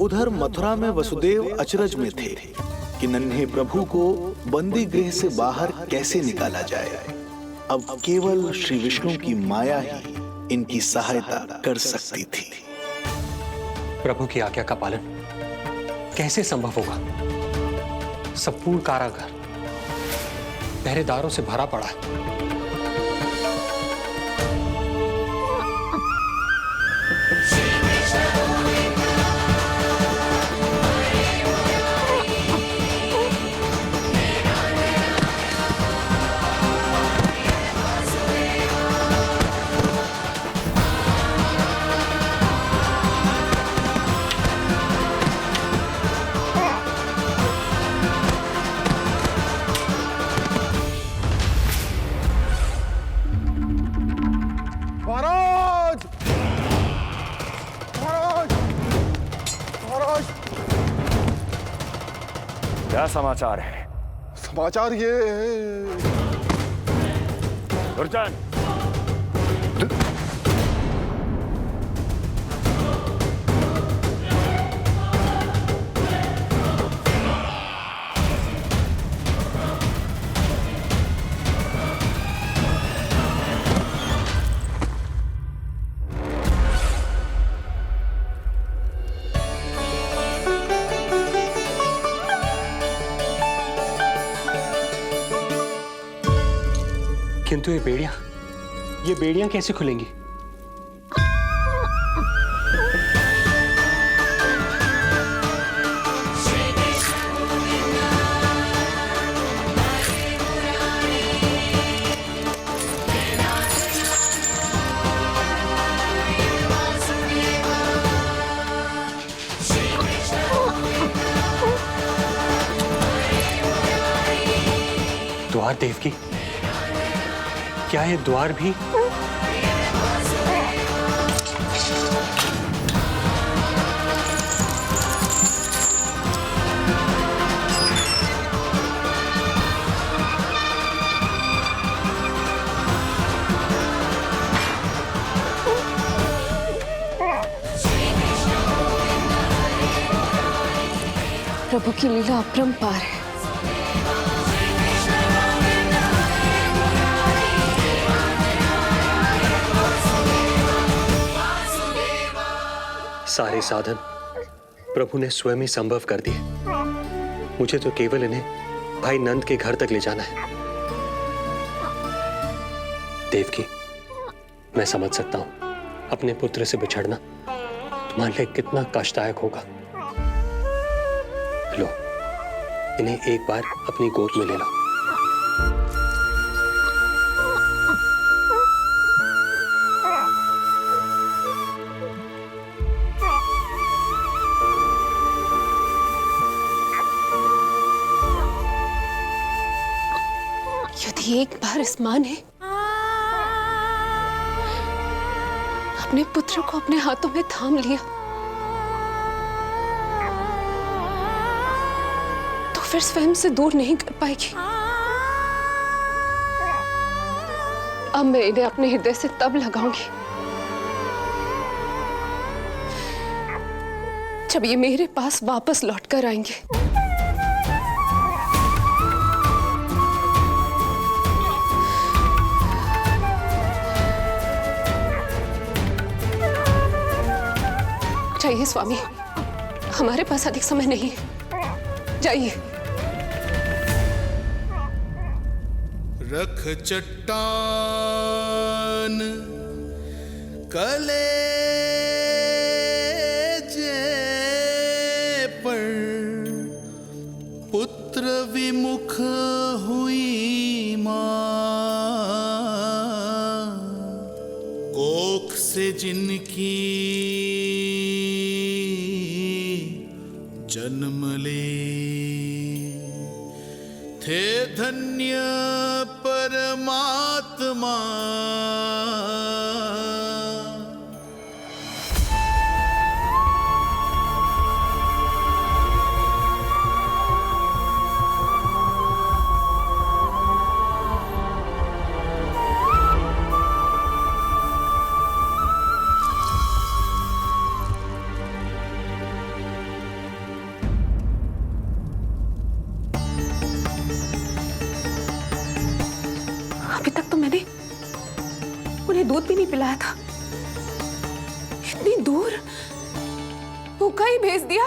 उधर मथुरा में वसुदेव अचरज में थे कि नन्हे प्रभु को बंदी गृह से बाहर कैसे निकाला जाए। अब केवल श्री विष्णु की माया ही इनकी सहायता कर सकती थी। प्रभु की आज्ञा का पालन कैसे संभव होगा? संपूर्ण कारागार पहरेदारों से भरा पड़ा है। क्या समाचार है? समाचार ये दुर्जन, किंतु ये बेड़ियां कैसे खुलेंगी? द्वार देवकी, क्या ये द्वार भी? प्रभु की लीला अपरंपार है। सारे साधन प्रभु ने स्वयं ही संभव कर दिए। मुझे तो केवल इन्हें भाई नंद के घर तक ले जाना है। देवकी, मैं समझ सकता हूं अपने पुत्र से बिछड़ना तुम्हारे लिए कितना कष्टदायक होगा। लो, इन्हें एक बार अपनी गोद में ले लो। यदि एक बार इस मां ने अपने पुत्र को अपने हाथों में थाम लिया तो फिर स्वयं से दूर नहीं कर पाएगी। अब मैं इन्हें अपने हृदय से तब लगाऊंगी जब ये मेरे पास वापस लौटकर आएंगे। जाइए स्वामी, हमारे पास अधिक समय नहीं है, जाइए। रख चट्टान कलेजे पर, पुत्र विमुख हुई मां, कोख से जिनकी जन्म ले, थे धन्य परमात्मा। दूध भी नहीं पिलाया था। इतनी दूर भूखा ही भेज दिया।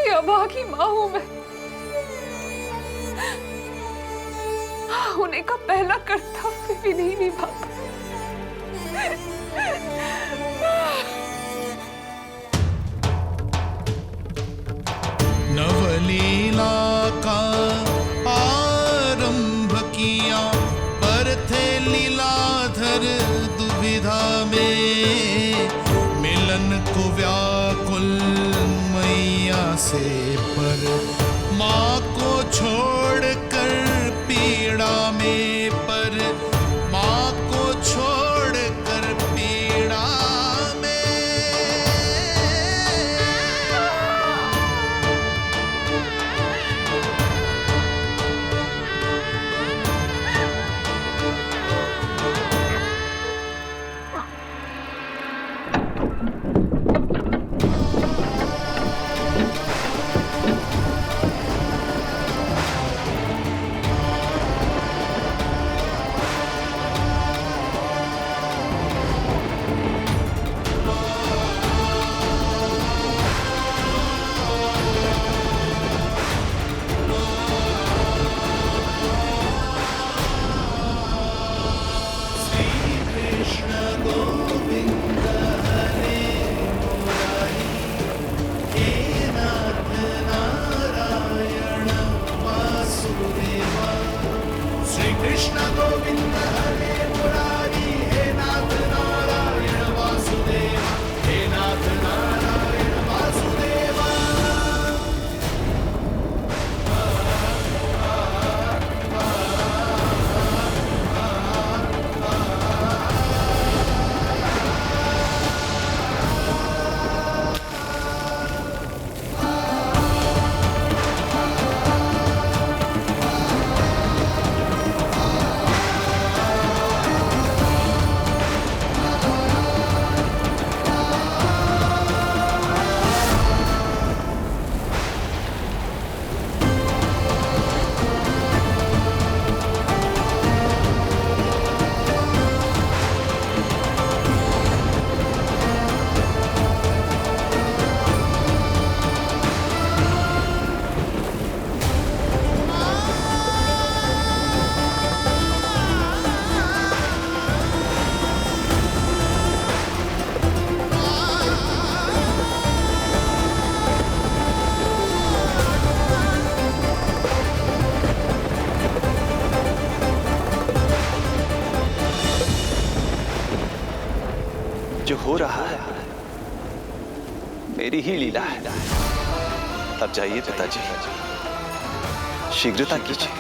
अभागी माँ हूं मैं। होने का पहला कर्तव्य भी नहीं निभा पाई। नवलीला का आरंभ किया पर थे लीलाधर दुविधा में, मिलन को व्याकुल मैया से पर माँ को छोड़कर पीड़ा में, पर माँ को छोड़कर पीड़ा में। जो हो रहा है मेरी ही लीला है। अब जाइए पिताजी, शीघ्रता कीजिए।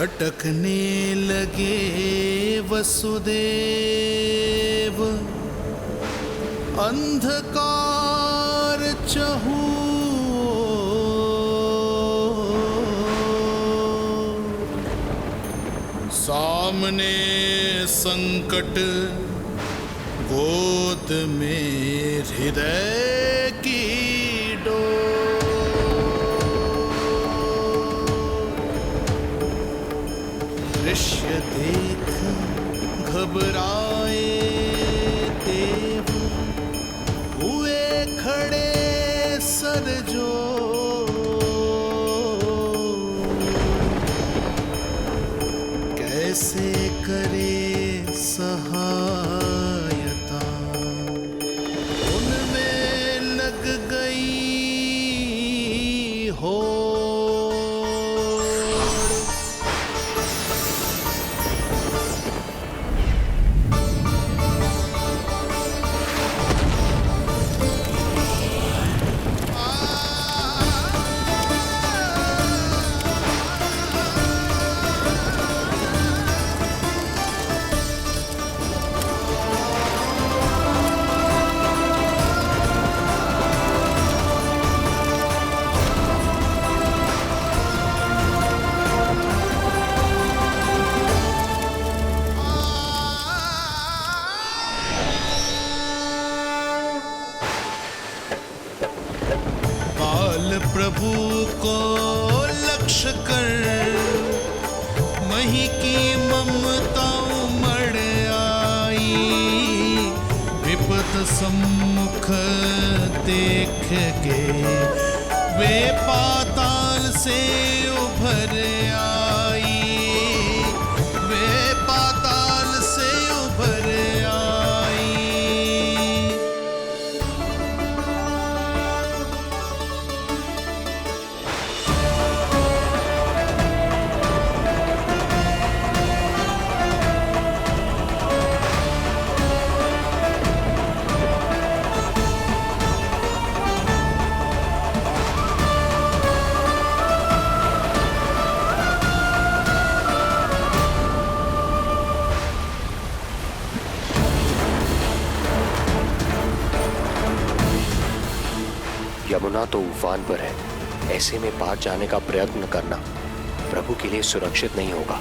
भटकने लगे वसुदेव, अंधकार चहूओर। सामने संकट, गोद में हृदय की दृश्य देख घबराए देव, हुए खड़े सर जोड़। कैसे करे सहायता, उनमें लग गई हो। प्रभु को लक्ष्य कर मही की ममता उमड़ आई। विपद सम्मुख देख के वे पाताल से उभर आई, वे पाताल से उभर आई। यमुना तो उफान पर है, ऐसे में पार जाने का प्रयत्न करना प्रभु के लिए सुरक्षित नहीं होगा।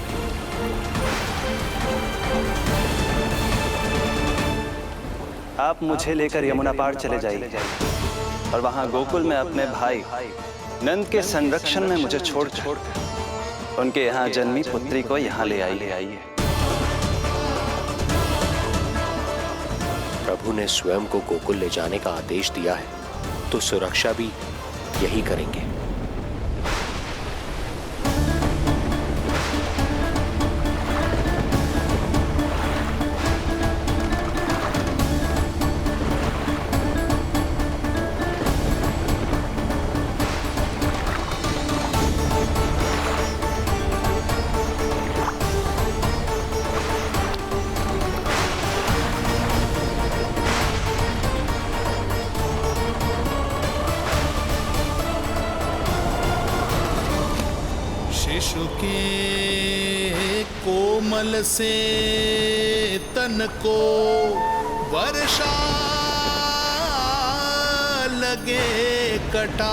आप मुझे लेकर यमुना पार चले जाइए और वहां गोकुल में अपने भाई नंद के संरक्षण में मुझे छोड़कर उनके यहाँ जन्मी पुत्री को यहाँ ले आइए। प्रभु ने स्वयं को गोकुल ले जाने का आदेश दिया है, तो सुरक्षा भी यही करेंगे। शिशु के कोमल से तन को वर्षा लगे कटार।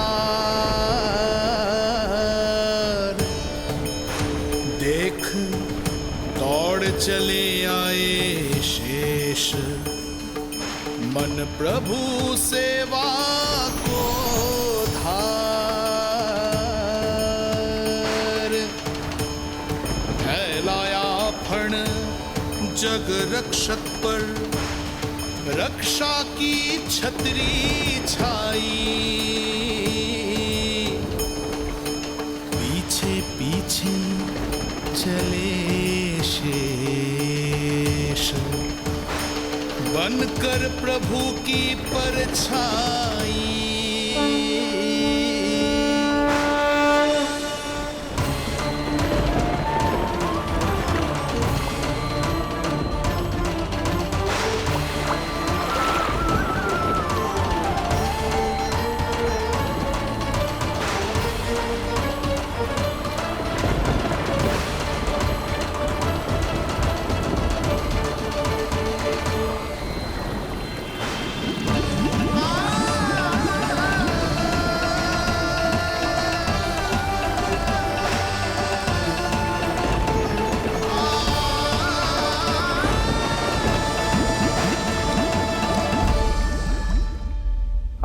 देख दौड़ चले आए शेष, मन प्रभु सेवा को जग रक्षक पर रक्षा की छतरी छाई। पीछे पीछे चले शेष, बनकर प्रभु की परछाई।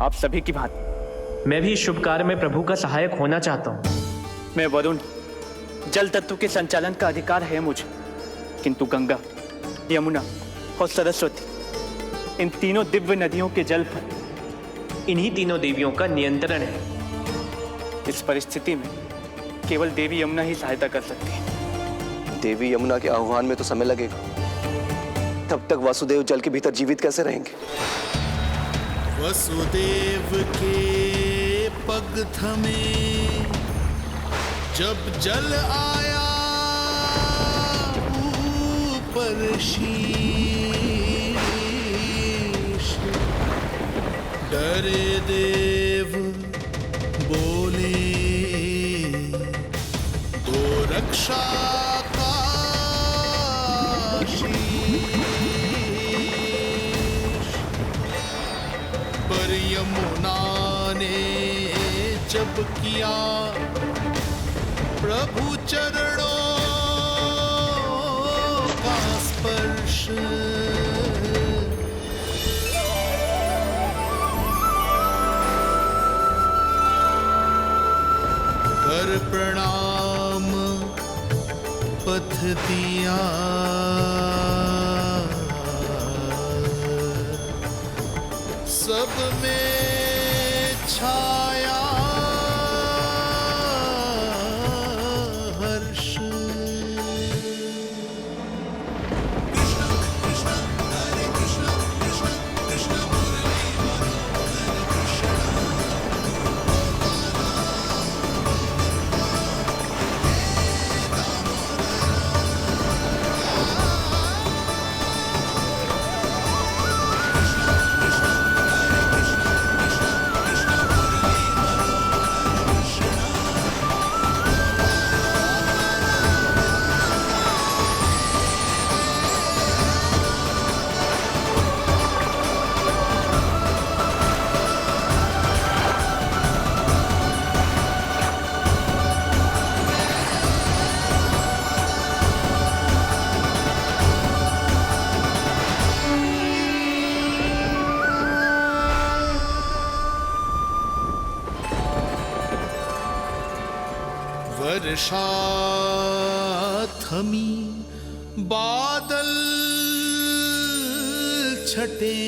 आप सभी की भांति मैं भी इस शुभ कार्य में प्रभु का सहायक होना चाहता हूँ। मैं वरुण, जल तत्व के संचालन का अधिकार है मुझे, किंतु गंगा, यमुना और सरस्वती इन तीनों दिव्य नदियों के जल पर इन्हीं तीनों देवियों का नियंत्रण है। इस परिस्थिति में केवल देवी यमुना ही सहायता कर सकती है। देवी यमुना के आह्वान में तो समय लगेगा, तब तक वासुदेव जल के भीतर जीवित कैसे रहेंगे? वसुदेव के पग थमे जब जल आया ऊपर शीश, डरे देव बोले तो रक्षा का पर यमुना ने जब किया प्रभु चरणों का स्पर्श, कर प्रणाम पथ दिया सब में छाया हर्ष। वर्षा थमी बादल छटे,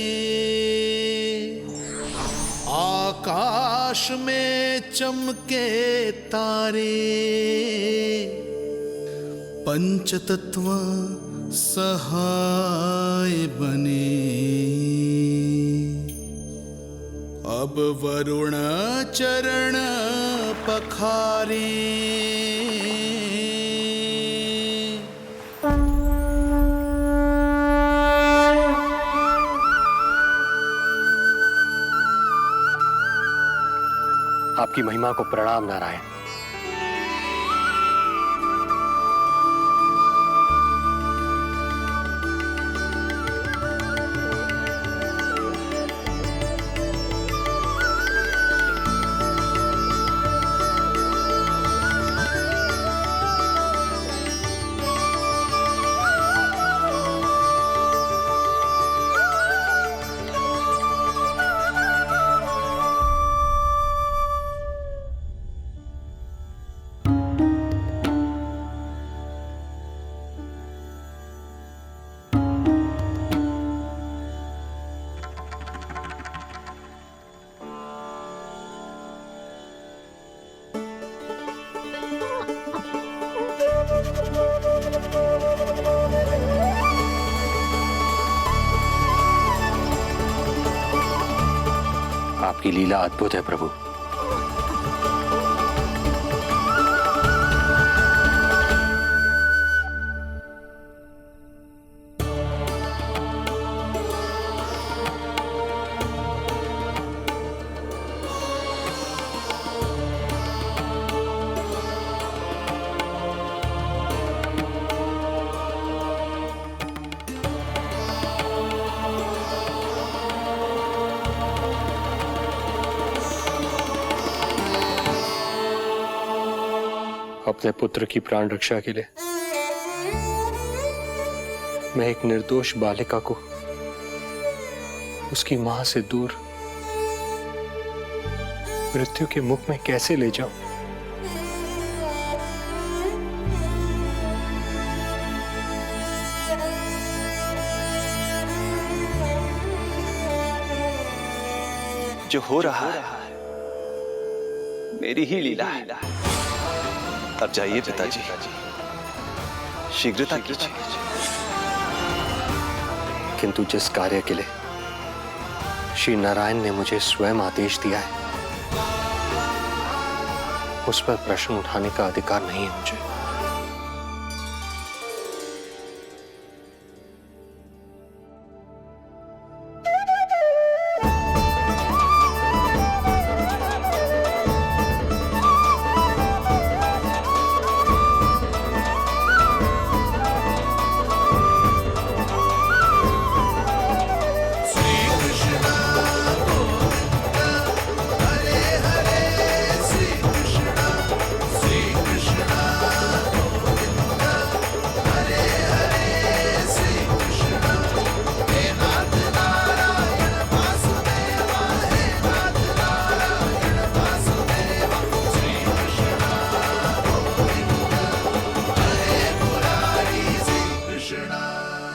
आकाश में चमके तारे, पंचतत्व सहाय बने। अब वरुण चरण पखारे, आपकी महिमा को प्रणाम नारायण। आपकी लीला अद्भुत है प्रभु। अपने पुत्र की प्राण रक्षा के लिए मैं एक निर्दोष बालिका को उसकी मां से दूर मृत्यु के मुख में कैसे ले जाऊं? जो हो रहा है मेरी ही लीला है। अब जाइए पिताजी, शीघ्रता कीजिए। किंतु जिस कार्य के लिए श्री नारायण ने मुझे स्वयं आदेश दिया है, उस पर प्रश्न उठाने का अधिकार नहीं है मुझे।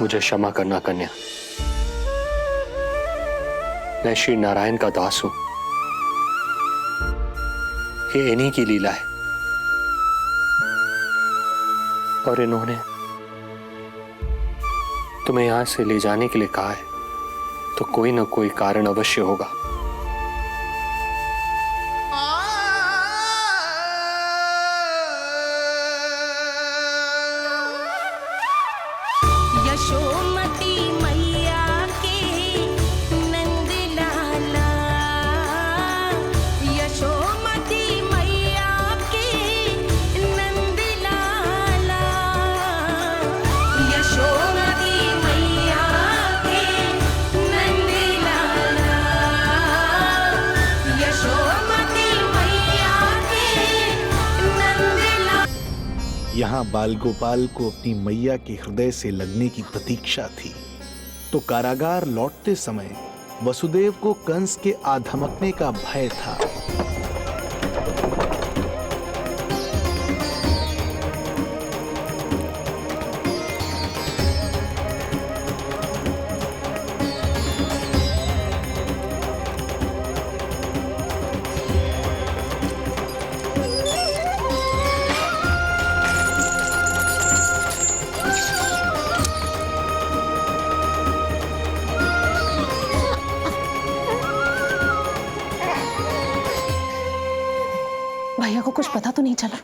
मुझे क्षमा करना कन्या, मैं श्री नारायण का दास हूं। ये इन्हीं की लीला है और इन्होंने तुम्हें यहां से ले जाने के लिए कहा है, तो कोई ना कोई कारण अवश्य होगा। यशोमती मैया के नंद लाला, यशोमती मैया के नंद लाला, यशोमती मैया के नंद लाला, यशोमती मैया के नंद लाला। यहाँ बाल गोपाल को अपनी मैया के हृदय से लगने की प्रतीक्षा थी, तो कारागार लौटते समय वसुदेव को कंस के आ धमकने का भय था। भैया को कुछ पता तो नहीं चला?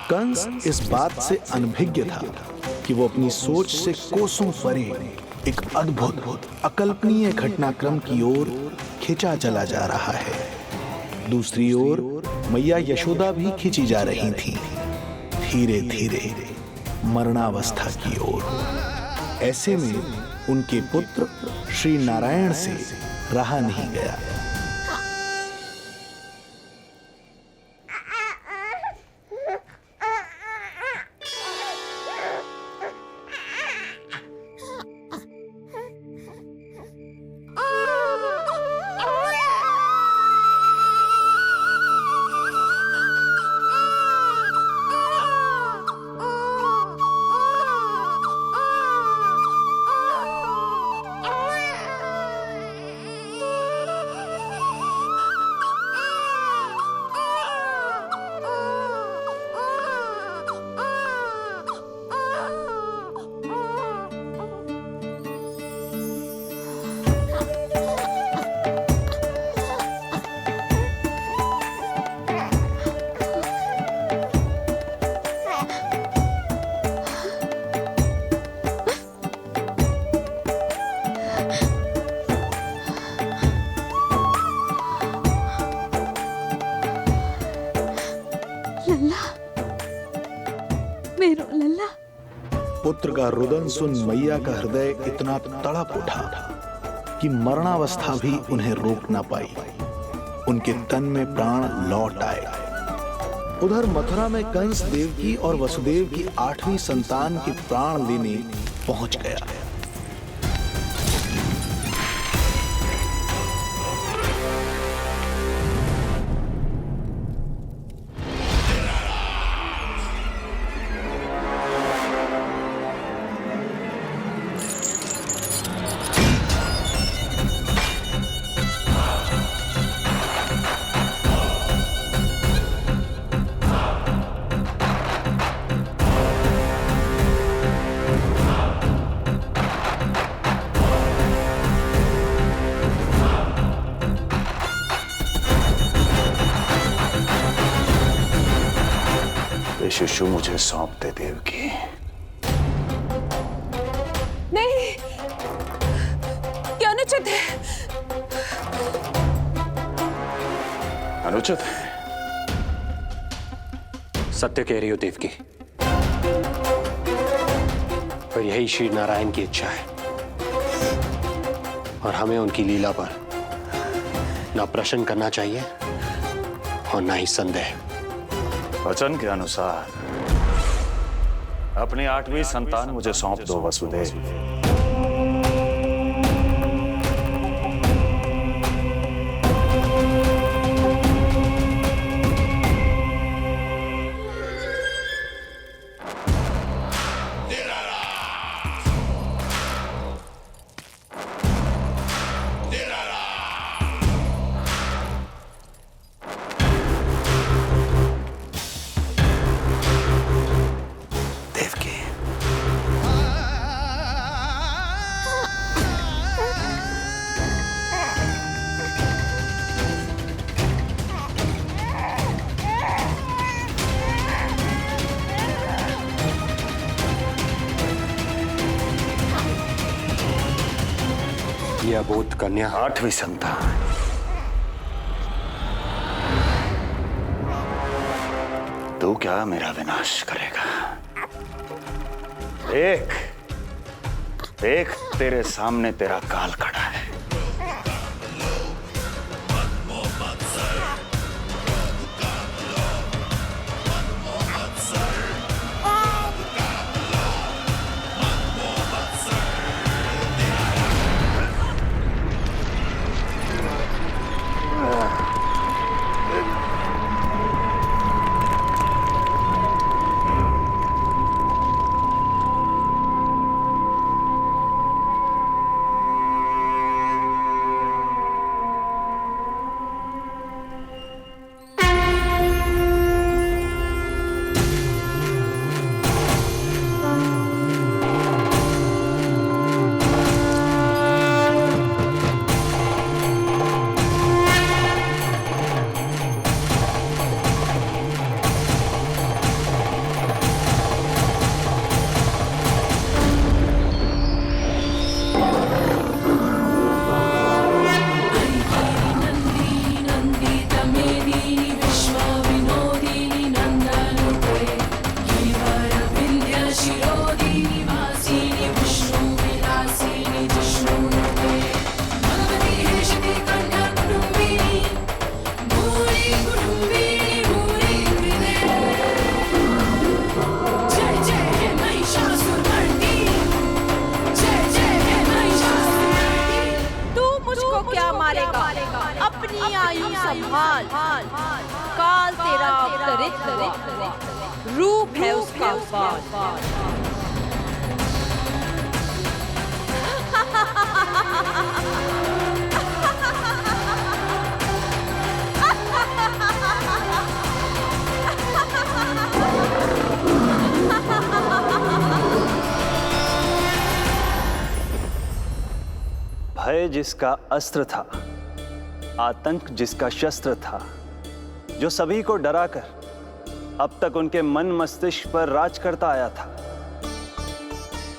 कंस इस बात से अनभिज्ञ था कि वो अपनी सोच से कोसों परे एक अद्भुत अकल्पनीय घटनाक्रम की ओर खिंचा चला जा रहा है। दूसरी ओर मैया यशोदा भी खिंची जा रही थी, धीरे धीरे मरणावस्था की ओर। ऐसे में उनके पुत्र श्री नारायण से रहा नहीं गया। लल्ला, मेरो लल्ला। पुत्र का रुदन सुन मैया का हृदय इतना तड़प उठा कि मरणावस्था भी उन्हें रोक न पाई। उनके तन में प्राण लौट आए। उधर मथुरा में कंस देवकी और वसुदेव की 8वीं संतान के प्राण लेने पहुंच गया। शिशु मुझे सौंप दे देवकी। नहीं, क्या अनुचित है। अनुचित है? सत्य कह रही हो देवकी, पर यही श्री नारायण की इच्छा है और हमें उनकी लीला पर ना प्रश्न करना चाहिए और ना ही संदेह। वचन के अनुसार अपनी 8वीं संतान मुझे सौंप दो वसुदेव। ये अबोध कन्या 8वीं संतान तू क्या मेरा विनाश करेगा? देख तेरे सामने तेरा काल खड़ा है। अपनी आयु संभाल, काल तेरा अवतरित रूप है उसका बाल। भय जिसका अस्त्र था, आतंक जिसका शस्त्र था, जो सभी को डराकर अब तक उनके मन मस्तिष्क पर राज करता आया था,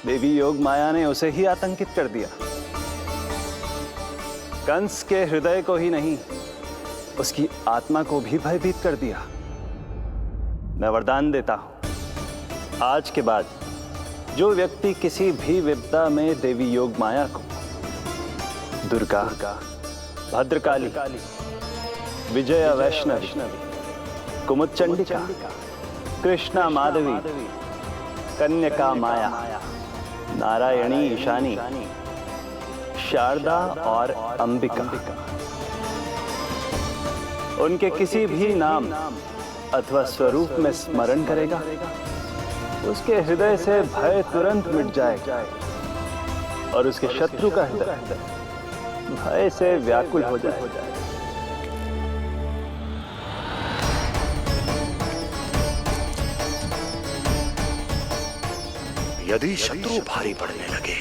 देवी योग माया ने उसे ही आतंकित कर दिया। कंस के हृदय को ही नहीं, उसकी आत्मा को भी भयभीत कर दिया। मैं वरदान देता हूं, आज के बाद जो व्यक्ति किसी भी विपदा में देवी योग माया को दुर्गा, भद्रकाली, विजया वैष्णवी, कुमुदचंडिका, कृष्णा माधवी, कन्यका माया, नारायणी ईशानी, शारदा और अंबिका, उनके किसी भी नाम अथवा स्वरूप में स्मरण करेगा, उसके हृदय से भय तुरंत मिट जाएगा और उसके शत्रु का हृदय भय से व्याकुल हो जाएगा। यदि शत्रु भारी पड़ने लगे,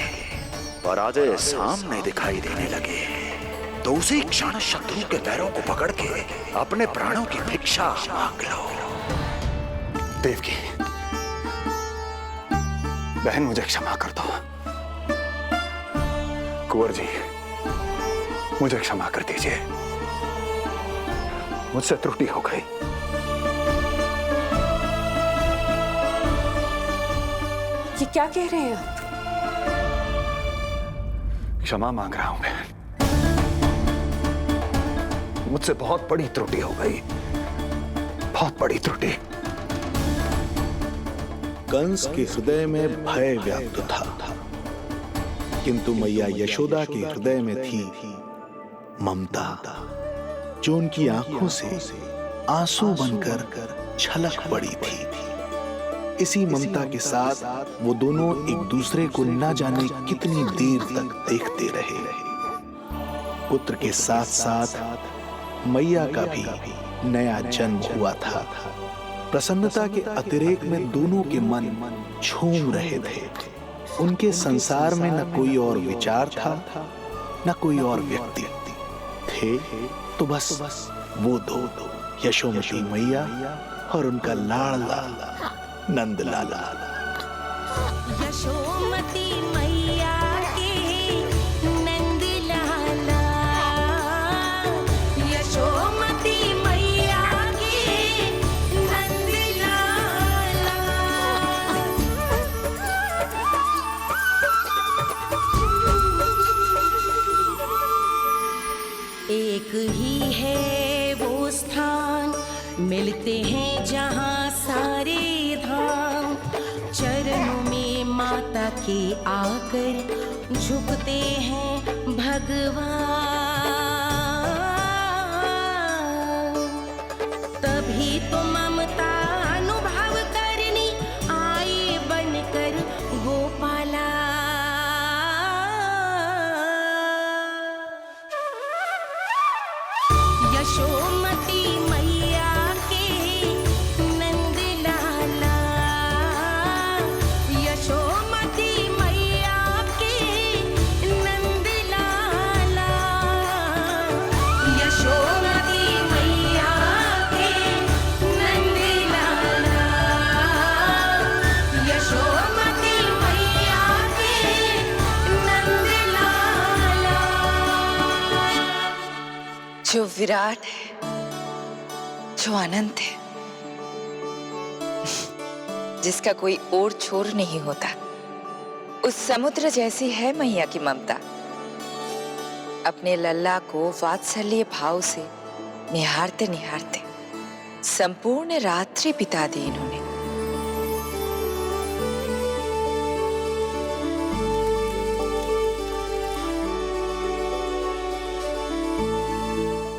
पराजय सामने दिखाई देने लगे, तो उसी क्षण शत्रु के पैरों को पकड़ के अपने प्राणों की भिक्षा मांग लो। देवकी, बहन मुझे क्षमा कर दो। कुंवर जी, मुझे क्षमा कर दीजिए, मुझसे त्रुटि हो गई। ये क्या कह रहे हैं आप? क्षमा मांग रहा हूं बहन, मुझसे बहुत बड़ी त्रुटि हो गई, बहुत बड़ी त्रुटि। कंस के हृदय में भय व्याप्त था, किंतु मैया यशोदा के हृदय में थी ममता, जो उनकी आंखों से आंसू बनकर छलक पड़ी थी। इसी ममता के साथ वो दोनों एक दूसरे को न जाने कितनी देर तक देखते रहे। पुत्र के साथ साथ मैया का भी नया जन्म हुआ था। प्रसन्नता के अतिरेक में दोनों के मन झूम रहे थे। उनके संसार में न कोई और विचार था, न कोई और व्यक्ति थे, तो बस वो दो, यशोमती मैया और उनका लाडला नंद लाला। यशोमती मैया के नंद लाला, यशोमती मैया के नंद लाला। एक ही है वो स्थान, मिलते हैं जहाँ सारे धाम, चरणों में माता के आकर झुकते हैं भगवान। तभी तो ममता अनुभव करनी आए बनकर गोपाला। यशोमती मैया के नंद लाला, यशोमती मैया के नंद लाला, यशोमती मैया के नंद लाला, यशोमती मैया के नंद लाला। जो विराट है, जो अनंत है, जिसका कोई ओर छोर नहीं होता, उस समुद्र जैसी है मैया की ममता। अपने लल्ला को वात्सल्य भाव से निहारते निहारते संपूर्ण रात्रि बिता दी इन्होंने।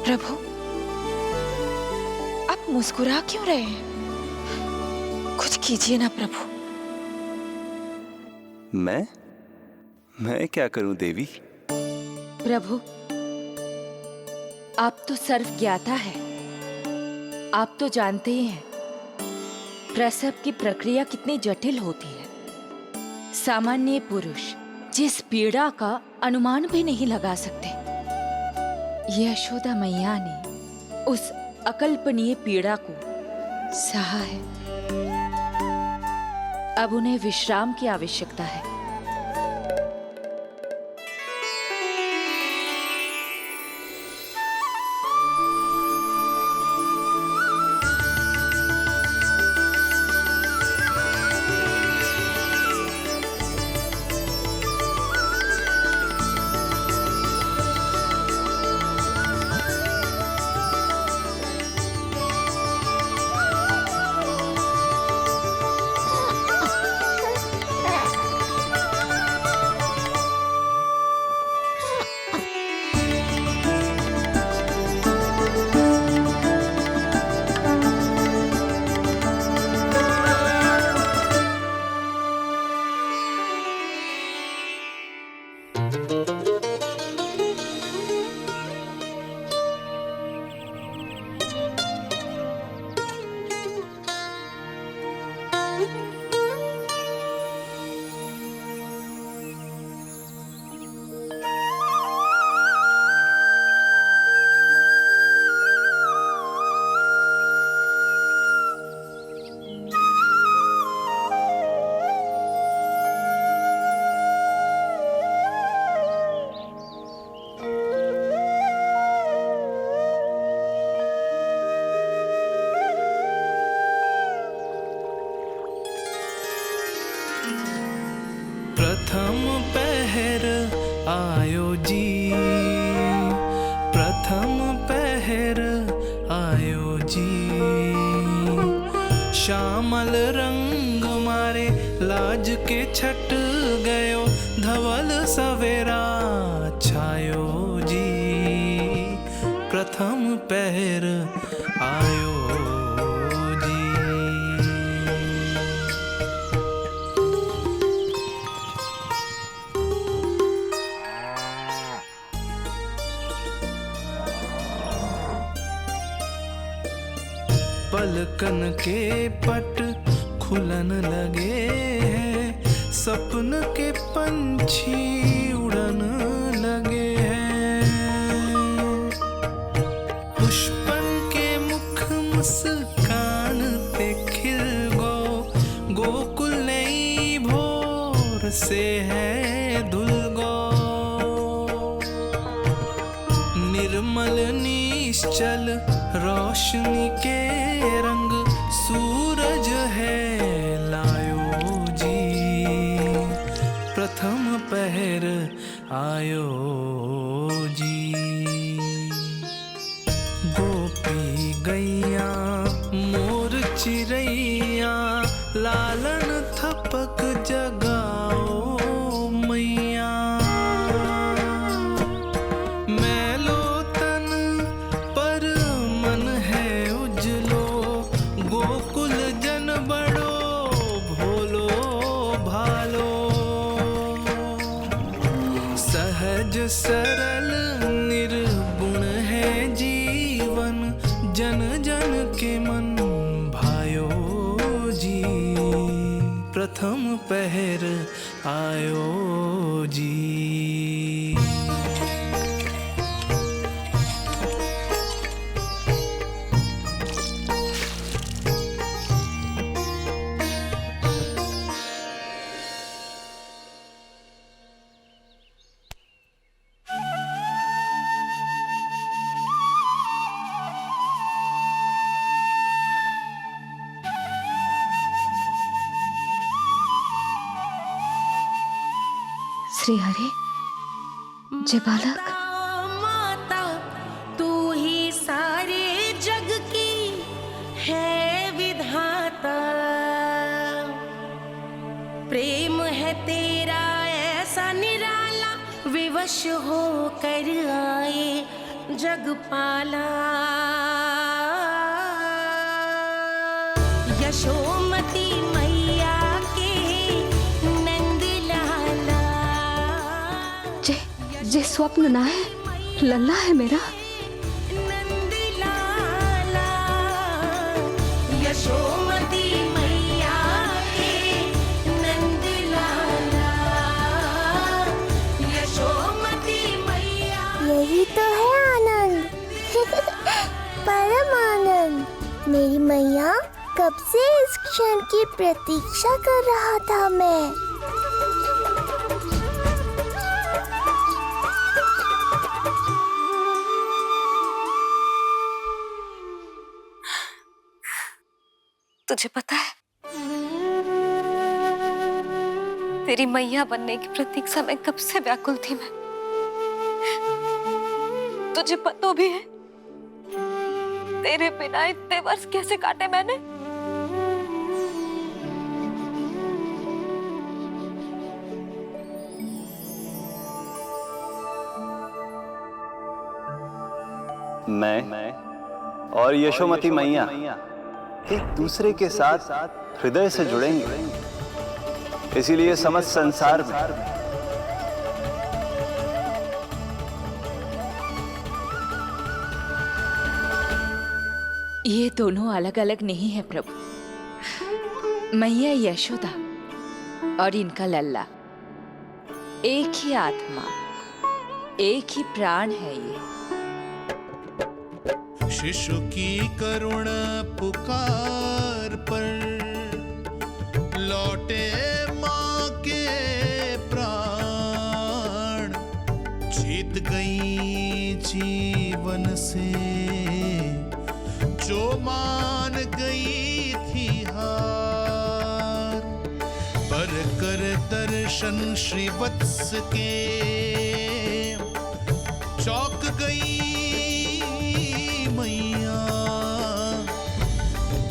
प्रभु, आप मुस्कुरा क्यों रहे हैं? कुछ कीजिए ना प्रभु। मैं क्या करूं देवी? प्रभु, आप तो सर्व ज्ञाता है। आप तो जानते ही हैं प्रसव की प्रक्रिया कितनी जटिल होती है। सामान्य पुरुष जिस पीड़ा का अनुमान भी नहीं लगा सकते, यशोदा मैया ने उस अकल्पनीय पीड़ा को सहा है। अब उन्हें विश्राम की आवश्यकता है। श्यामल रंग मारे लाज के छट गयो धवल सवेरा छायो जी प्रथम पहर आयो जी। पलकन के पट खुलन लगे हैं, सपन के पंछी उड़न लगे हैं। पुष्पन के मुख मुस्कान ते खिल गो, गोकुल नई भोर से है धुल गो। निर्मल निश्चल रोशनी के रंग सूरज है लायो जी प्रथम पहर आयो जी। गोपी गैया मोर चिड़ैया लालन थपक जगाओ मैया। मैलो तन पर मन है उजलो, गोकुल जन बड़ो भोलो भालो। सहज सरल निर्गुण है जीवन, जन जन के मन भायो जी प्रथम पहर आयो जी। श्री हरि, जय बालक। माता तू ही सारे जग की है विधाता, प्रेम है तेरा ऐसा निराला, विवश हो कर आए जगपाला। यशोमती मैया के नंद लाला, जे स्वप्न ना है, लल्ला है मेरा। नंद लाला। यशोमती मैया के नंद लाला, यशोमती मैया। यही तो है आनंद परम आनंद। मेरी मैया, कब से इस क्षण की प्रतीक्षा कर रहा था मैं। तुझे पता है, तेरी मैया बनने की प्रतीक्षा में कब से व्याकुल थी मैं। तुझे पता भी है तेरे बिना इतने वर्ष कैसे काटे मैंने। मैं और यशोमती मैया एक दूसरे के साथ हृदय से जुड़ेंगे, इसीलिए समस्त संसार में ये दोनों अलग अलग नहीं है प्रभु। मैया यशोदा और इनका लल्ला एक ही आत्मा, एक ही प्राण है ये। शिशु की करुण पुकार पर लौटे माँ के प्राण, जीत गई जीवन से जो मान गई थी हार। पर कर दर्शन श्री वत्स के चौक गई मैया,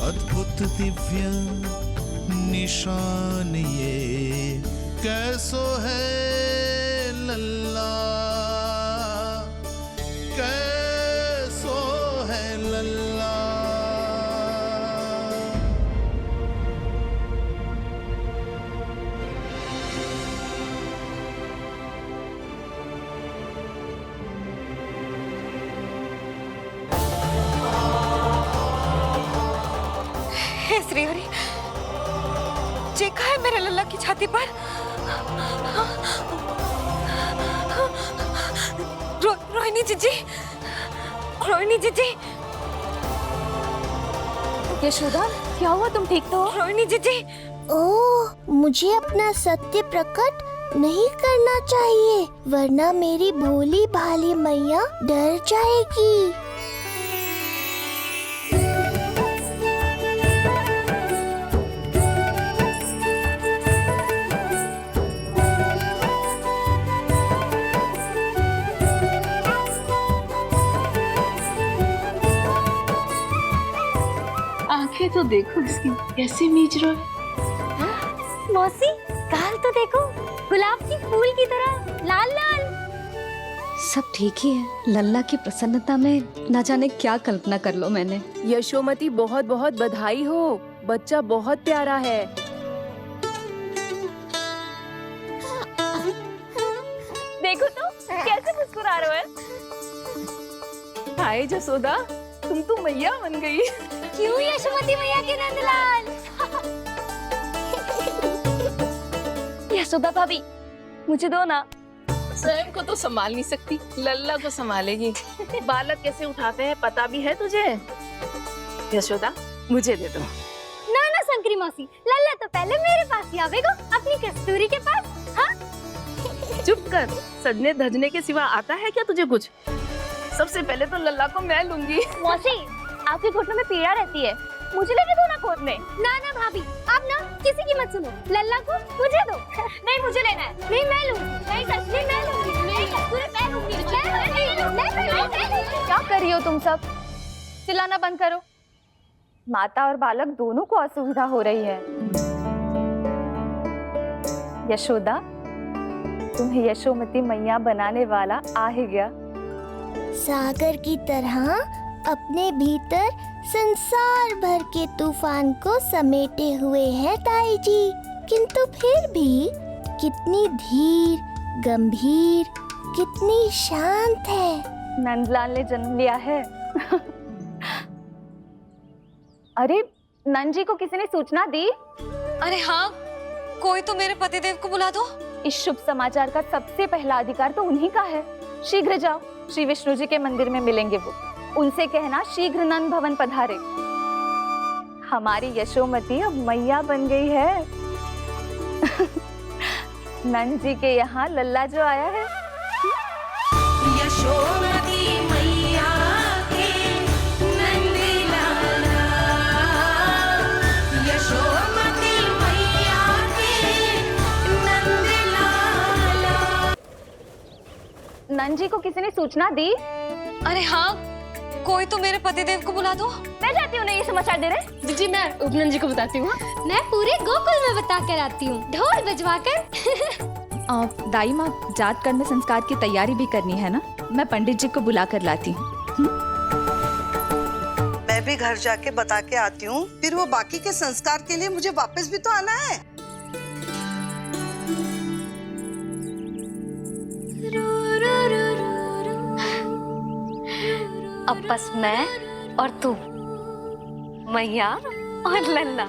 अद्भुत अद्भुत दिव्य निशान ये कैसो है लल्ला, कैसो है लल्ला। हे श्री हरि, चेखा है मेरे लल्ला की छाती पर। रोहिणी जीजी, रोहिणी जीजी। यशोदा, क्या हुआ? तुम ठीक तो हो? रोहिणी जीजी। ओह, मुझे अपना सत्य प्रकट नहीं करना चाहिए, वरना मेरी भोली भाली मैया डर जाएगी। आंखें तो देखो इसकी कैसे मीच रहा है। मौसी, गाल तो देखो, गुलाब की फूल की तरह लाल लाल। सब ठीक ही है। लल्ला की प्रसन्नता में न जाने क्या कल्पना कर लो मैंने। यशोमती, बहुत बहुत बधाई हो, बच्चा बहुत प्यारा है। देखो तो कैसे मुस्कुरा रहे है। हाय जसोदा, तुम तो मैया बन गई। क्यों यशोमती मैया के नंदलाल। यशोदा भाभी, मुझे दो ना। स्वयं को तो संभाल नहीं सकती, लल्ला को संभालेगी। बालक कैसे उठाते हैं पता भी है तुझे। यशोदा, मुझे दे दो। ना ना शंकरी मौसी, लल्ला तो पहले मेरे पास ही आवेगा, अपनी कस्तूरी के पास। हाँ? चुप कर, सजने धजने के सिवा आता है क्या तुझे कुछ? सबसे पहले तो लल्ला को मैं लूंगी। मौसी, आपके घुटनों में पीड़ा रहती है, मुझे लेके दो ना गोद में। ना ना भाभी, आप ना किसी की मत सुनो, लल्ला को मुझे दो। नहीं, मुझे लेना है। नहीं, मैं लूंगी। नहीं सचली, मैं लूंगी। नहीं कस्तूरी, मैं लूंगी। क्या कर रही हो तुम सब? चिल्लाना बंद करो। माता और बालक दोनों को असुविधा हो रही है। यशोदा, तुम्हें यशोमती मैया बनाने वाला आ ही गया। सागर की तरह अपने भीतर संसार भर के तूफान को समेटे हुए है ताई जी, किंतु फिर भी कितनी धीर, गंभीर, कितनी शांत है। नंदलाल ने जन्म लिया है। अरे, नंद जी को किसी ने सूचना दी? अरे हाँ, कोई तो मेरे पतिदेव को बुला दो। इस शुभ समाचार का सबसे पहला अधिकार तो उन्हीं का है। शीघ्र जाओ, श्री विष्णु जी के मंदिर में मिलेंगे वो। उनसे कहना शीघ्र नंद भवन पधारे। हमारी यशोमती अब मैया बन गई है। नंद जी के यहाँ लल्ला जो आया है। यशोमती मैया के नंदलाला, यशोमती मैया के नंदलाला। नंद जी को किसी ने सूचना दी? अरे हाँ, कोई तो मेरे पतिदेव को बुला दो। मैं जाती हूँ, ये समाचार दे रहे। दीदी, मैं उपनंद जी को बताती हूँ। मैं पूरे गोकुल में बता कर आती हूँ, ढोल बजवाकर। दाई माँ, जात कर्म संस्कार की तैयारी भी करनी है ना, मैं पंडित जी को बुला कर लाती हूँ। मैं भी घर जाके बता के आती हूँ, फिर वो बाकी के संस्कार के लिए मुझे वापस भी तो आना है। अब बस मैं और तू, मैया और लल्ला,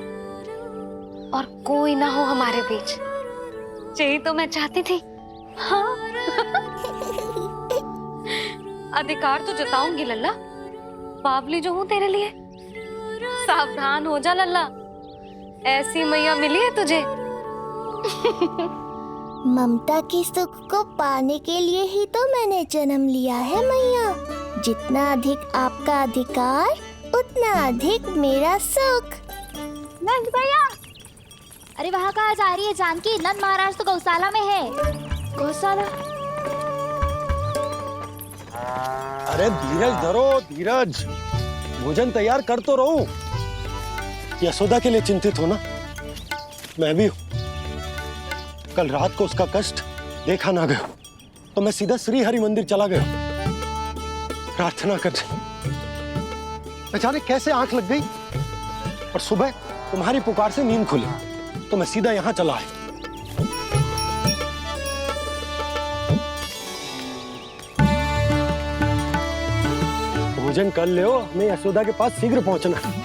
और कोई ना हो हमारे बीच। यही तो मैं चाहती थी। हाँ। अधिकार तो जताऊंगी लल्ला, बावली जो हूँ तेरे लिए। सावधान हो जा लल्ला, ऐसी मैया मिली है तुझे। ममता की सुख को पाने के लिए ही तो मैंने जन्म लिया है मैया। जितना अधिक आपका अधिकार, उतना अधिक मेरा सुख। नंद भैया, अरे वहाँ कहाँ जा रही है जानकी? नंद महाराज तो गौशाला में है। गौशाला? अरे धीरज धरो, धीरज, भोजन तैयार कर तो रहो। यशोदा के लिए चिंतित हो ना, मैं भी हूं। कल रात को उसका कष्ट देखा ना गया तो मैं सीधा श्री हरि मंदिर चला गया प्रार्थना करने। न जाने कैसे आंख लग गई और सुबह तुम्हारी पुकार से नींद खुली तो मैं सीधा यहां चला आया। भोजन कर ले, हमें यशोदा के पास शीघ्र पहुंचना है।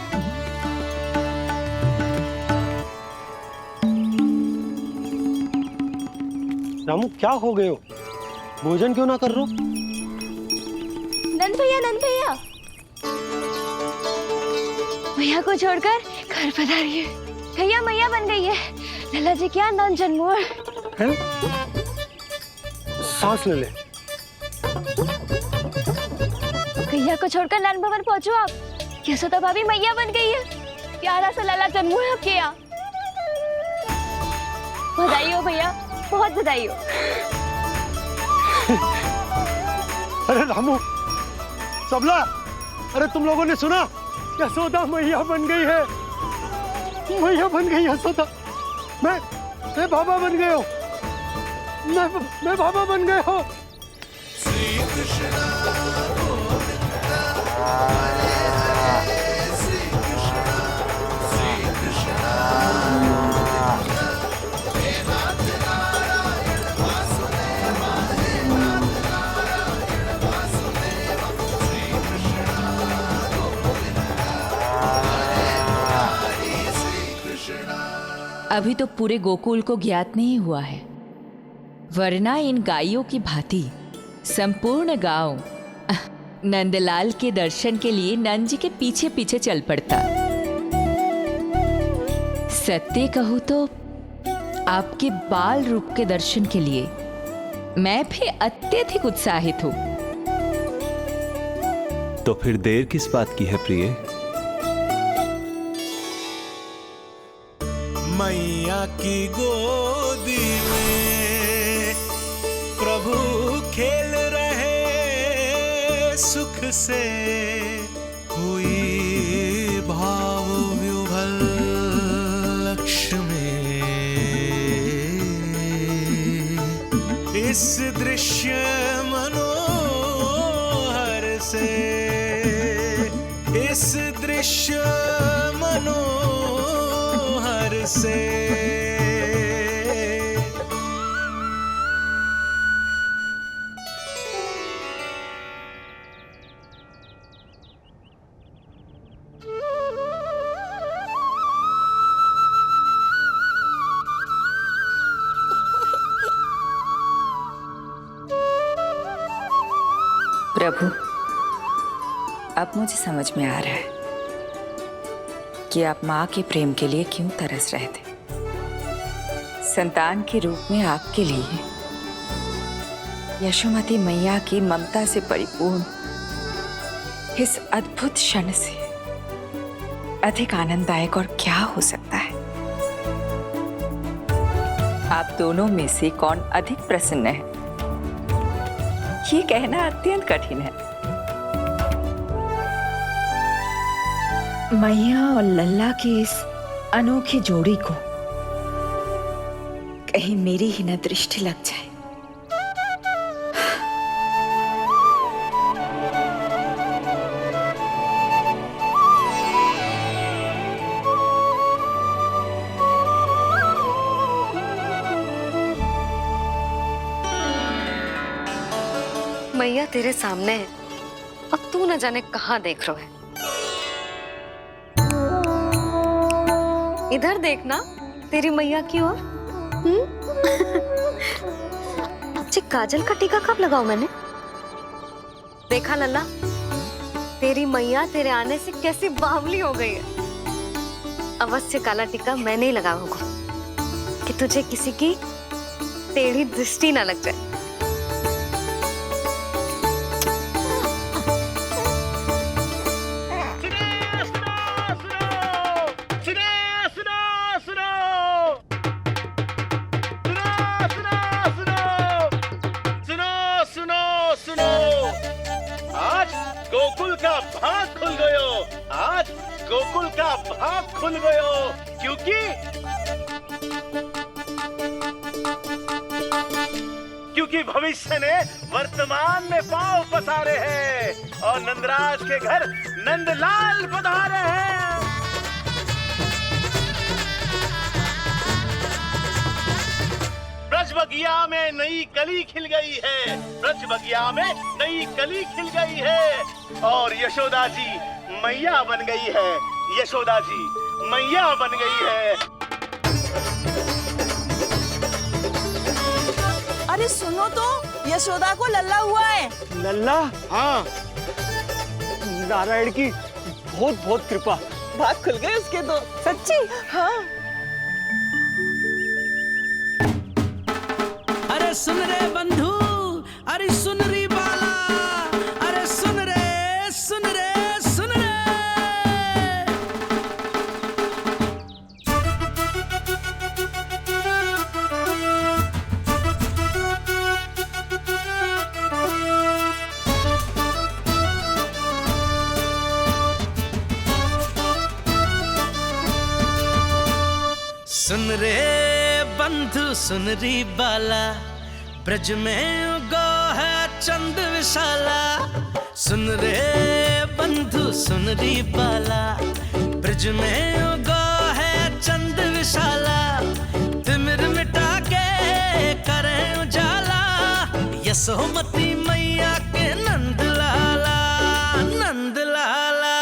रामू क्या हो गए हो? भोजन क्यों ना कर रहे हो? नंद भैया मैया को छोड़कर घर पधारी है। भैया मैया बन गई है। लल्ला जी क्या नंद जन्मोर हैं? सांस ले ले। भैया को छोड़कर नंद भवन पहुंचो आप। यशोदा भाभी मैया बन गई है। प्यारा सा लल्ला जन्मोर है आपके यहाँ। बधाई हो भैया, बहुत बधाई हो। अरे रामू, सबला, अरे तुम लोगों ने सुना? यशोदा मैया बन गई है। मैया बन गई यशोदा। मैं बाबा बन गया हूँ। मैं बाबा बन गया हूँ। श्री कृष्ण अभी तो पूरे गोकुल को ज्ञात नहीं हुआ है, वरना इन गायों की भांति संपूर्ण गांव नंदलाल के दर्शन के लिए नंद जी के पीछे पीछे चल पड़ता। सत्य कहूं तो आपके बाल रूप के दर्शन के लिए मैं भी अत्यधिक उत्साहित हूं। तो फिर देर किस बात की है प्रिय? मैया की गोदी में प्रभु खेल रहे सुख से, कोई भाव विह्वल लक्ष्य में। इस दृश्य मनोहर से, इस दृश्य मनोहर से। प्रभु, अब मुझे समझ में आ रहा है कि आप माँ के प्रेम के लिए क्यों तरस रहे थे। संतान के रूप में आपके लिए यशोमती मैया की ममता से परिपूर्ण इस अद्भुत क्षण से अधिक आनंददायक और क्या हो सकता है। आप दोनों में से कौन अधिक प्रसन्न है, ये कहना अत्यंत कठिन है। मैया और लल्ला की इस अनोखी जोड़ी को कहीं मेरी ही न दृष्टि लग जाए। मैया तेरे सामने है और तू न जाने कहां देख रहा है। इधर देखना तेरी मैया की ओर। अच्छी काजल का टीका कब लगाऊं मैंने? देखा लल्ला, तेरी मैया तेरे आने से कैसी बावली हो गई है। अवश्य काला टीका मैंने ही लगाया होगा कि तुझे किसी की टेढ़ी दृष्टि ना लग जाए। गोकुल का भाग खुल गयो। आज गोकुल का भाग खुल गयो क्योंकि भविष्य ने वर्तमान में पांव पसारे हैं और नंदराज के घर नंदलाल पधारे हैं। ब्रज बगिया में नई कली खिल गई है, ब्रज बगिया में नई कली खिल गई है और यशोदा जी मैया बन गई है, यशोदा जी मैया बन गई है। अरे सुनो तो, यशोदा को लल्ला हुआ है। लल्ला? हाँ, नारायण की बहुत बहुत कृपा। भाग खुल गए उसके तो। सच्ची? हाँ। अरे सुन रे बंधु, अरे सुन री बाला, अरे सुन रे सुन रे सुन रे। सुन रे बंधु सुन री बाला, ब्रज में उगो है चंद विशाला। सुन रे बंधु सुन री बाला, ब्रज में उगो है चंद विशाला। तिमिर मिटा के करें उजाला, यशोमती मैया के नंद लाला, नंद लाला।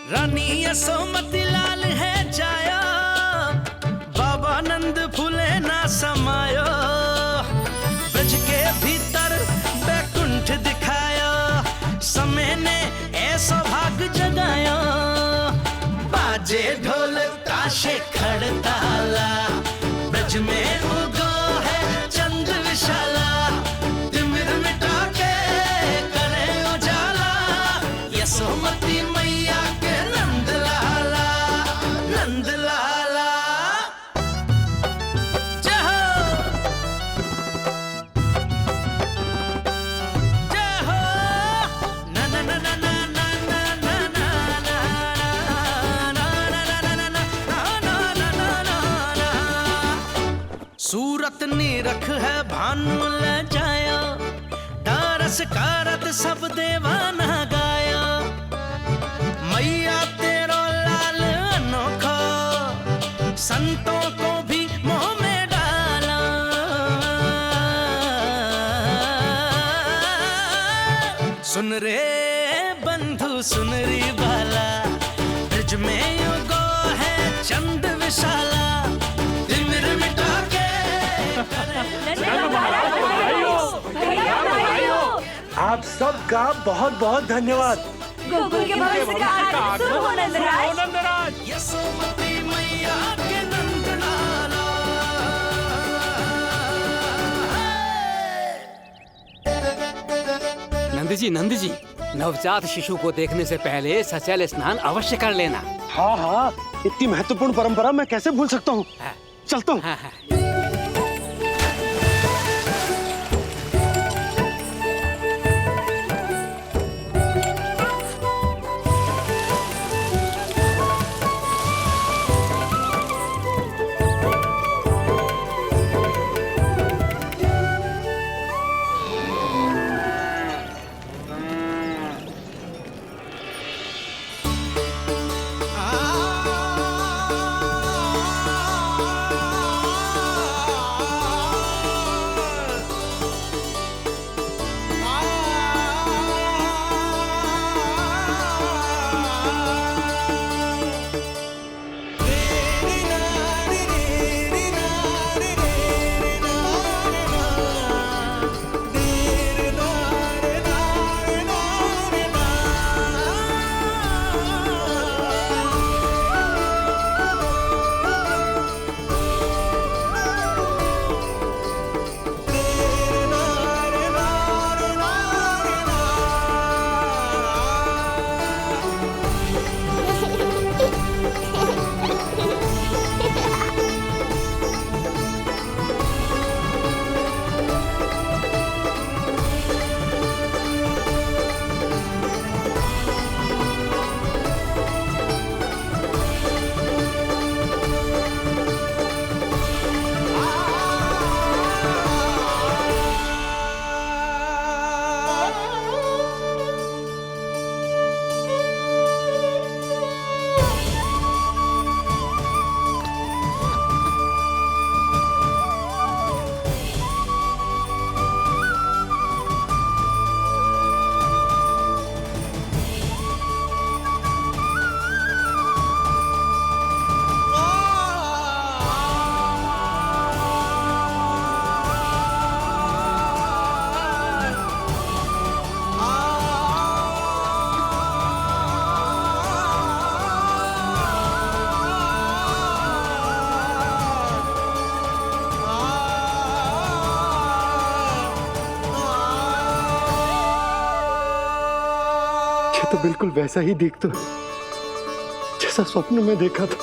रानी यशोमती लाल है जायो, बाबा नंद फूले ना समायो। ब्रज के भीतर बैकुंठ दिखायो, समय ने ऐसा भाग जगायो। बाजे ढोल ताशे खड़ताला, ब्रज में उगो है चंद विशाला। तिमिर मिटा के करे उजाला, यशोमती मैया के नंद लाला, नंद लाला। जय हो, जय हो। ना ना ना ना ना ना ना ना ना ना। सूरत निरख है भानु ले जायो, दारस कारत सब देवाना गाया। मैया तेरो लाल अनोखा, संतों को भी मोह में डाला। सुन रे बंधु सुन री बाला, ब्रज में युगो है चंद विशाला। तिमिर मिटा के आप सबका बहुत बहुत धन्यवाद। गोकुल के भविष्य का आगमन शुभ हो नंदराज। यशोमती मैया के नंद लाला। नंद जी, नवजात शिशु को देखने से पहले सचैल स्नान अवश्य कर लेना। हाँ हाँ, इतनी महत्वपूर्ण परंपरा मैं कैसे भूल सकता हूँ। चलता हूँ। तो बिल्कुल वैसा ही दिखता है जैसा स्वप्न में देखा था।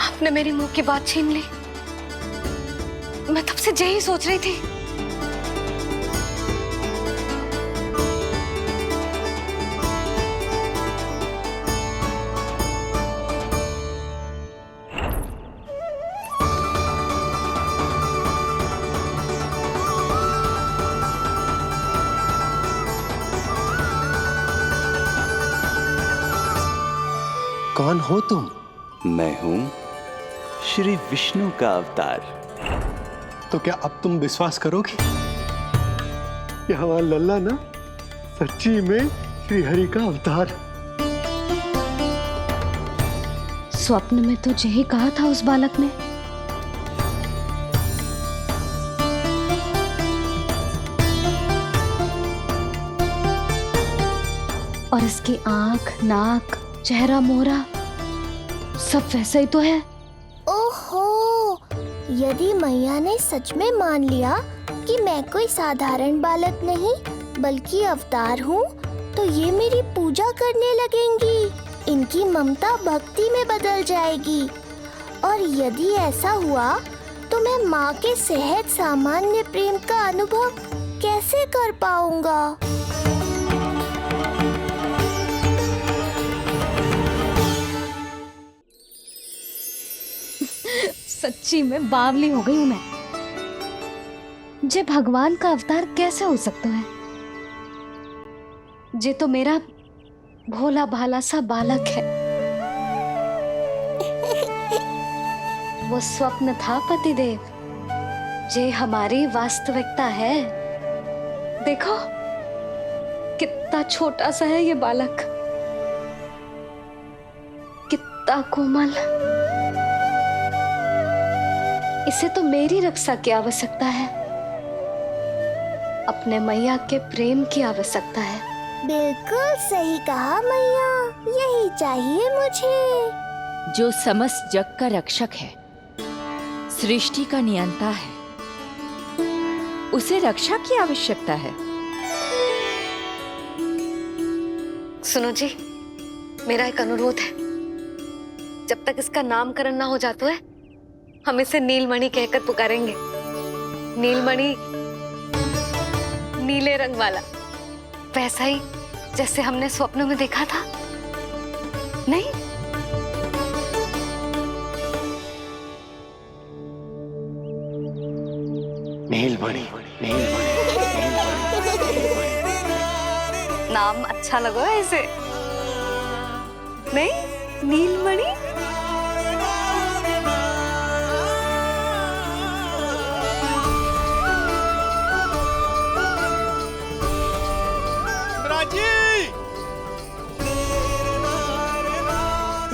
आपने मेरी मुंह की बात छीन ली। मैं तब से यही सोच रही थी। कौन हो तुम? मैं हूं श्री विष्णु का अवतार। तो क्या अब तुम विश्वास करोगे कि हमारा लल्ला ना सच्ची में श्री हरि का अवतार? स्वप्न में तो यही कहा था उस बालक ने। और इसकी आंख, नाक, चेहरा, मोहरा सब वैसा ही तो है। ओहो, यदि मैया ने सच में मान लिया कि मैं कोई साधारण बालक नहीं बल्कि अवतार हूँ, तो ये मेरी पूजा करने लगेंगी। इनकी ममता भक्ति में बदल जाएगी। और यदि ऐसा हुआ तो मैं माँ के सहज सामान्य प्रेम का अनुभव कैसे कर पाऊंगा? सच्ची में बावली हो गई हूँ मैं। जे भगवान का अवतार कैसे हो सकता है? जे तो मेरा भोला भाला सा बालक है। वो स्वप्न था पतिदेव, जे हमारी वास्तविकता है। देखो कितना छोटा सा है ये बालक, कितना कोमल। इसे तो मेरी रक्षा की आवश्यकता है, अपने मैया के प्रेम की आवश्यकता है। बिल्कुल सही कहा मैया, यही चाहिए मुझे। जो समस्त जग का रक्षक है, सृष्टि का नियंता है, उसे रक्षा की आवश्यकता है। सुनो जी, मेरा एक अनुरोध है। जब तक इसका नामकरण ना हो जाता है, हम इसे नीलमणि कहकर पुकारेंगे। नीलमणि, नीले रंग वाला, वैसा ही जैसे हमने स्वप्न में देखा था। नहीं? नीलमणि, नाम अच्छा लगा है इसे, नहीं? नीलमणि।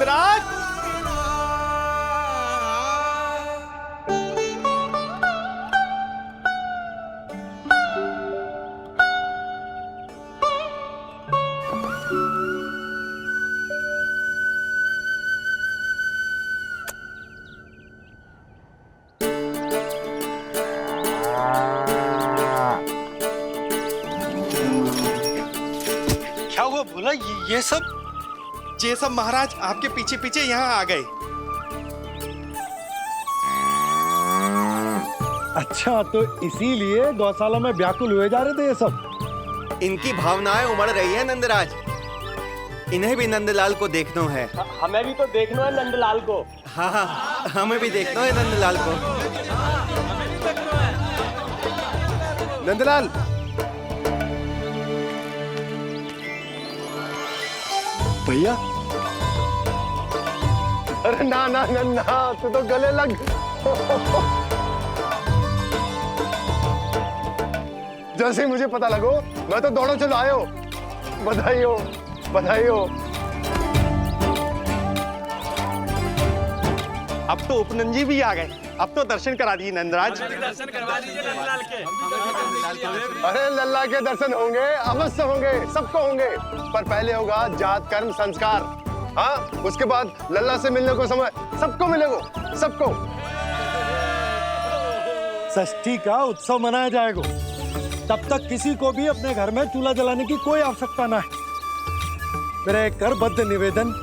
राज, क्या हुआ भोला? ये सब महाराज आपके पीछे पीछे यहाँ आ गए। अच्छा, तो इसीलिए गौशाला में व्याकुल हुए जा रहे थे ये सब? इनकी भावनाएं उमड़ रही है नंदराज। इन्हें भी नंदलाल को देखना है। हमें भी तो देखना है नंदलाल को। हाँ, हमें भी देखना है नंदलाल को। नंदलाल, भैया। अरे ना ना ना ना, तू तो गले लग। जैसे ही मुझे पता लगो मैं तो दौड़ो चलो आयो। बधाई हो, बधाई हो। अब तो उपनंद भी आ गए। अब तो दर्शन करा दिए नंदराज। दर्शन करवा दीजिए नंदलाल के। अरे लल्ला के दर्शन होंगे, अवश्य होंगे, सबको होंगे। पर पहले होगा जात कर्म संस्कार। हाँ, उसके बाद लल्ला से मिलने को समय सबको मिलेगा, सबको। षष्ठी का उत्सव मनाया जाएगा तब तक किसी को भी अपने घर में चूल्हा जलाने की कोई आवश्यकता ना है। मेरा एक करबद्ध निवेदन,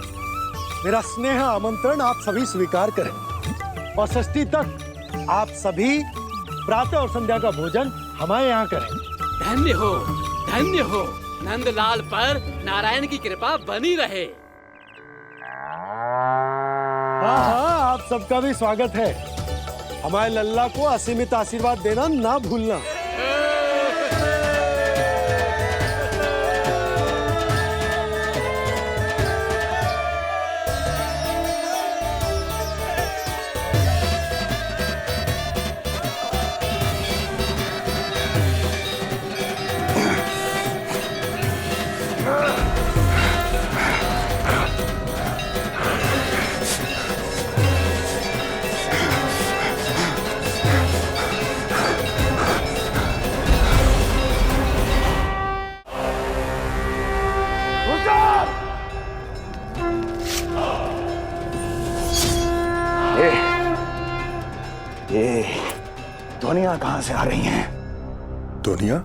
मेरा स्नेह आमंत्रण आप सभी स्वीकार करें और षष्ठी तक आप सभी प्रातः और संध्या का भोजन हमारे यहाँ करें। धन्य हो नंदलाल पर नारायण की कृपा बनी रहे। हाँ, आप सबका भी स्वागत है। हमारे लल्ला को असीमित आशीर्वाद देना ना भूलना। ये ध्वनियां कहां से आ रही हैं? ध्वनियां?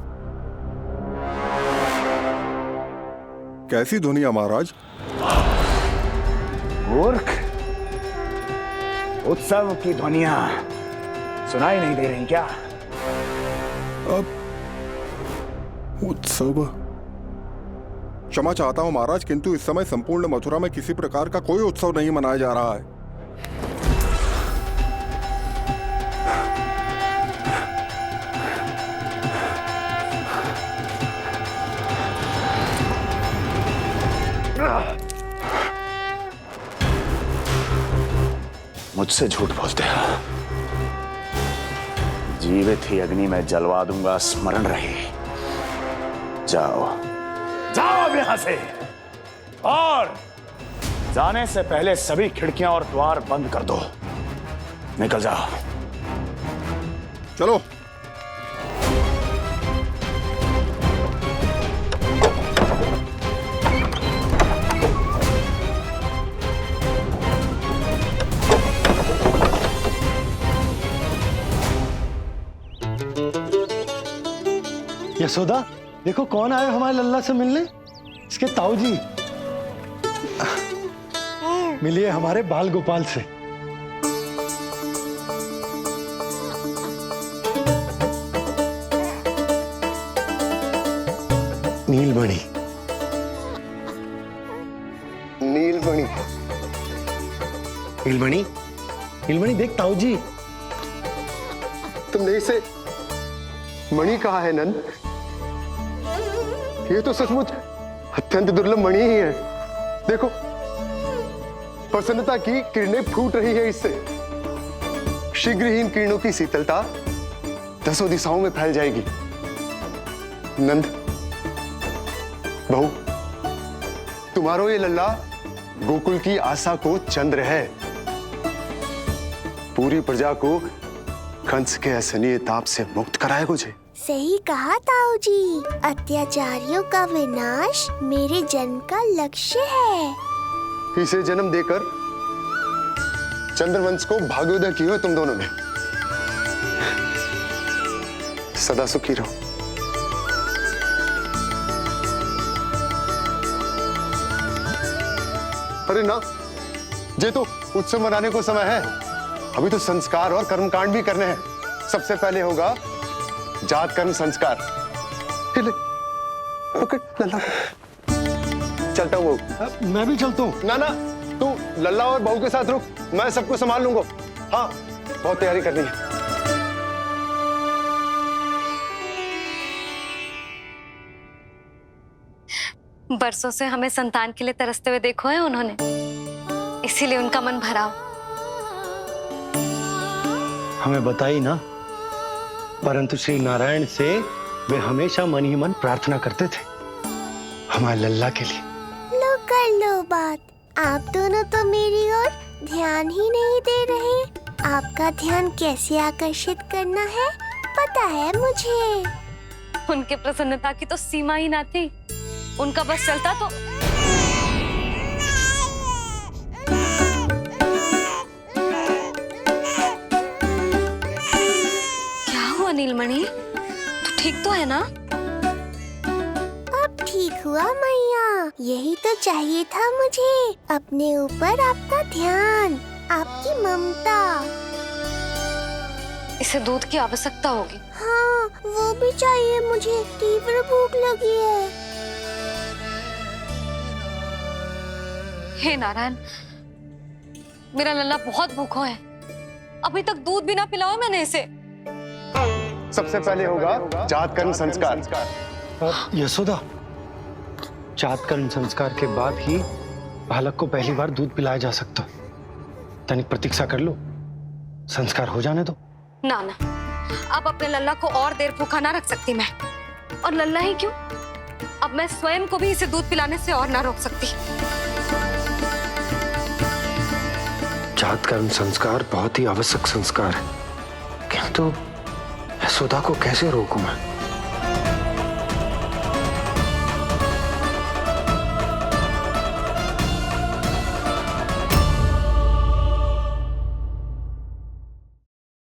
कैसी ध्वनियां महाराज? मूर्ख, उत्सव की ध्वनियां सुनाई नहीं दे रही क्या? अब उत्सव? क्षमा चाहता हूं महाराज, किंतु इस समय संपूर्ण मथुरा में किसी प्रकार का कोई उत्सव नहीं मनाया जा रहा है। मुझसे झूठ बोलते हो। जीवित ही अग्नि में जलवा दूंगा, स्मरण रहे। जाओ जाओ अब यहां से, और जाने से पहले सभी खिड़कियां और द्वार बंद कर दो। निकल जाओ। चलो। यशोदा, देखो कौन आए हमारे लल्ला से मिलने। इसके ताऊ जी। मिलिए हमारे बाल गोपाल से। नीलमणि, नीलमणि, नीलमणि, नीलमणि देख ताऊ जी। तुमने इसे मणि कहा है नंद? ये तो सचमुच अत्यंत दुर्लभ मणि ही है। देखो, प्रसन्नता की किरणें फूट रही है इससे। शीघ्र ही इन किरणों की शीतलता दसों दिशाओं में फैल जाएगी। नंद, बहू, तुम्हारो ये लल्ला गोकुल की आशा को चंद्र है। पूरी प्रजा को कंस के असहनीय ताप से मुक्त कराएगा मुझे। सही कहा ताऊ जी, अत्याचारियों का विनाश मेरे जन्म का लक्ष्य है। इसे जन्म देकर चंद्रवंश को भाग्योदय किए हो तुम दोनों ने। सदा सुखी रहो। अरे ना, ये तो उत्सव मनाने को समय है। अभी तो संस्कार और कर्मकांड भी करने हैं। सबसे पहले होगा जात कर्म संस्कार। पकड़ लल्ला, चलता हूँ। मैं भी चलता हूँ। ना ना, तू लल्ला और बहू के साथ रुक, मैं सबको संभाल लूंगा। हाँ, बहुत तैयारी करनी है। बरसों से हमें संतान के लिए तरसते हुए देखो है उन्होंने, इसीलिए उनका मन भरा। हमें बताई ना, परंतु श्री नारायण से वे हमेशा मन ही मन प्रार्थना करते थे हमारे लल्ला के लिए। लो कर लो बात। आप दोनों तो मेरी ओर ध्यान ही नहीं दे रहे। आपका ध्यान कैसे आकर्षित करना है पता है मुझे। उनके प्रसन्नता की तो सीमा ही ना थी। उनका बस चलता तो क्या हुआ नीलमणि, तू ठीक तो है ना? अब ठीक हुआ मैया, यही तो चाहिए था मुझे। अपने ऊपर आपका ध्यान, आपकी ममता। इसे दूध की आवश्यकता होगी। हाँ, वो भी चाहिए मुझे। तीव्र भूख लगी है। हे नारायण, मेरा लल्ला बहुत भूखा है। अभी तक दूध भी ना पिलाओ मैंने इसे। सबसे पहले होगा जातकर्म संस्कार। यशोदा, जातकर्म संस्कार के बाद ही बालक को पहली बार दूध पिलाया जा सकता। तनिक प्रतीक्षा कर लो, संस्कार हो जाने दो। ना ना, अब अपने लल्ला को और देर भूखा ना रख सकती मैं। और लल्ला ही क्यों, अब मैं स्वयं को भी इसे दूध पिलाने से और ना रोक सकती। जातकर्म संस्कार बहुत ही आवश्यक संस्कार है, किंतु यशोदा को कैसे रोकूं मैं?